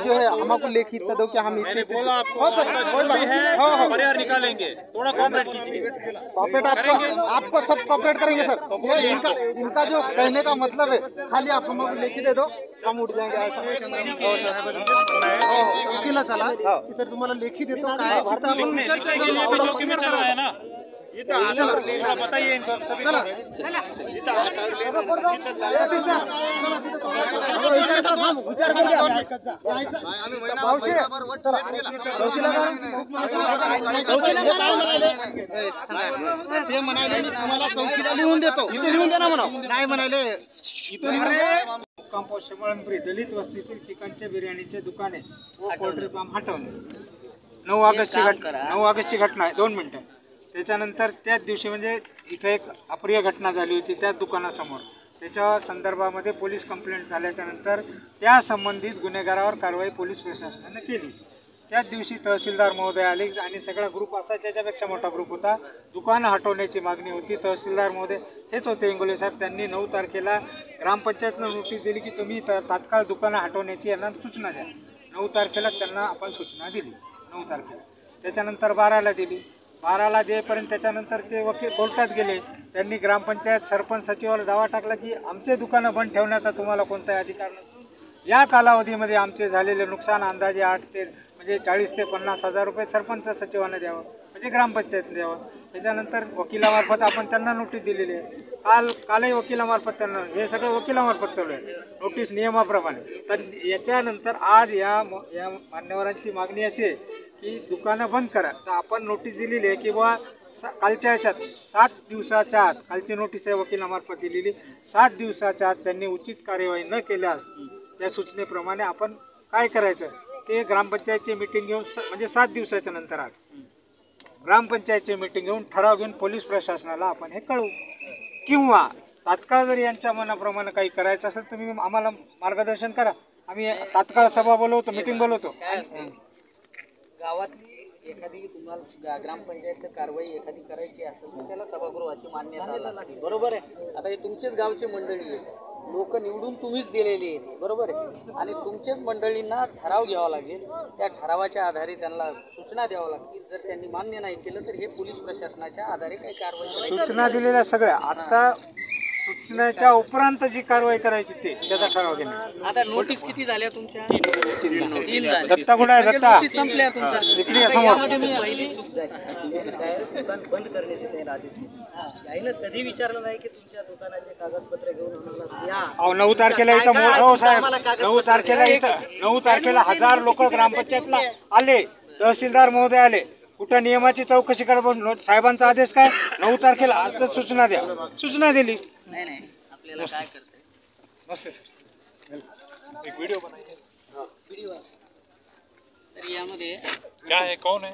जो है हमको लेखित दो कि हम इतने बोला आपको सर कोई बात है। हाँ परिवार निकालेंगे, थोड़ा कोऑपरेट कीजिए। कॉपरेट आपको सब कॉपरेट करेंगे सर। इनका जो कहने का मतलब है खाली आप हमको लेखित दे दो, हम उठ जाएंगे ऐसा। चौकीला चला तर तुम्हाला लेखी देतो काय चौकी में चल रहा है ना, थोड़ा बताइए इनको सभी ते म्हणाले मी तुम्हाला चौकीला लिहून देतो, लिहून दे ना म्हणा, नाही म्हणाले कंपोस्ट शेमळंबरी दलित वस्तीतील चिकनचे बिर्याणीचे दुकाने व पोल्ट्री फार्म हटवणे। 9 ऑगस्टची घटना आहे। 2 मिनिटं। त्याच्यानंतर त्याच दिवशी म्हणजे इथे एक अप्रिय घटना झाली होती त्याच दुकानासमोर, त्याच्या संदर्भामध्ये पोलीस कंप्लेंट झाल्याच्या नंतर त्या संबंधित गुन्हेगारावर कारवाई पोलीस प्रशासनाने केली। त्याच दिवशी तहसीलदार महोदय आले आणि सगळा ग्रुप असा त्याच्यापेक्षा मोठा ग्रुप होता, दुकानं हटवण्याची मागणी होती। तहसीलदार महोदय हेच होते इंगोले साहेब, त्यांनी 9 तारखेला ग्रामपंचायतनं नोटीस दिली की तुम्ही तात्काळ दुकानं हटवण्याची यांना सूचना द्या। 9 तारखेला त्यांना आपण सूचना दिली 9 तारखेला। त्याच्यानंतर 12ला दिली, 12ला देईपर्यंत त्याच्यानंतर ते वकील कोर्टात गेले। त्यांनी ग्रामपंचायत सरपंच सचिवाला दावा टाकला की आमचे दुकानं बंद ठेवण्याचा तुम्हाला कोणताही अधिकार नसतो। या कालावधीमध्ये आमचे झालेले नुकसान अंदाजे 40 ते 50 हजार रुपये सरपंच सचिवाने द्यावं, म्हणजे ग्रामपंचायतने द्यावं। त्याच्यानंतर वकिलामार्फत आपण त्यांना नोटीस दिलेली आहे। कालही वकिलामार्फत त्यांना, हे सगळं वकिलामार्फत चालू आहे नोटीस नियमाप्रमाणे। तर याच्यानंतर आज या मान्यवरांची मागणी अशी आहे की दुकानं बंद करा। तर आपण नोटीस दिलेली आहे की बुवा कालच्या ह्याच्यात 7 दिवसाच्या आत, कालची नोटीस आहे वकिलामार्फत दिलेली, 7 दिवसाच्या आत त्यांनी उचित कार्यवाही न केल्यास त्या सूचनेप्रमाणे आपण काय करायचं ते ग्रामपंचायतची मीटिंग घेऊन, म्हणजे 7 दिवसाच्या नंतर आज ग्रामपंचायतची मीटिंग घेऊन ठराव घेऊन पोलीस प्रशासनाला आपण हे कळवू, किंवा तात्काळ जर यांच्या मनाप्रमाणे काही करायचं असेल तुम्ही आम्हाला मार्गदर्शन करा, आम्ही तात्काळ सभा बोलवतो, मीटिंग बोलवतो। गावातली एखादी तुम्हाला ग्रामपंचायत कारवाई एखादी करायची असेल तर त्याला सभागृहाची मान्यता लागते, बरोबर आहे। आता हे तुमचेच गावची मंडळी आहे, लोक निवडून तुम्हीच दिलेली आहे, बरोबर आहे, आणि तुमचेच मंडळींना ठराव घ्यावा लागेल, त्या ठरावाच्या आधारे त्यांना सूचना द्यावं लागतील। जर त्यांनी मान्य नाही केलं तर हे पोलीस प्रशासनाच्या आधारे काही कारवाई सूचना दिलेल्या सगळ्या आता सूचनेच्या उपरांत जी कारवाई करायची त्याचा ठराव घेणार। आता नोटीस किती झाल्या तुमच्या? 3 झाल्या। दत्ता कुठे आहे? दत्ता संपल्या तुमच्या इकडे समोर। दुकान बंद करण्याचे त्याला आदेश दिले, यायनं कधी विचारलं नाही की तुमच्या दुकानाचे कागदपत्र घेऊन आम्हाला 9 तारखेला इथं हो साहेब, 9 तारखेला इथं 9 तारखेला 1000 लोक ग्रामपंचायतला आले, तहसीलदार महोदय आले, कुठं नियमाची चौकशी करा, साहेबांचा आदेश काय 9 तारखेला आजच सूचना द्या, सूचना दिली। नाही आपल्याला काय करते नमस्ते सर, एक व्हिडिओ बनाइए। व्हिडिओ तर यामध्ये क्या है, कौन है?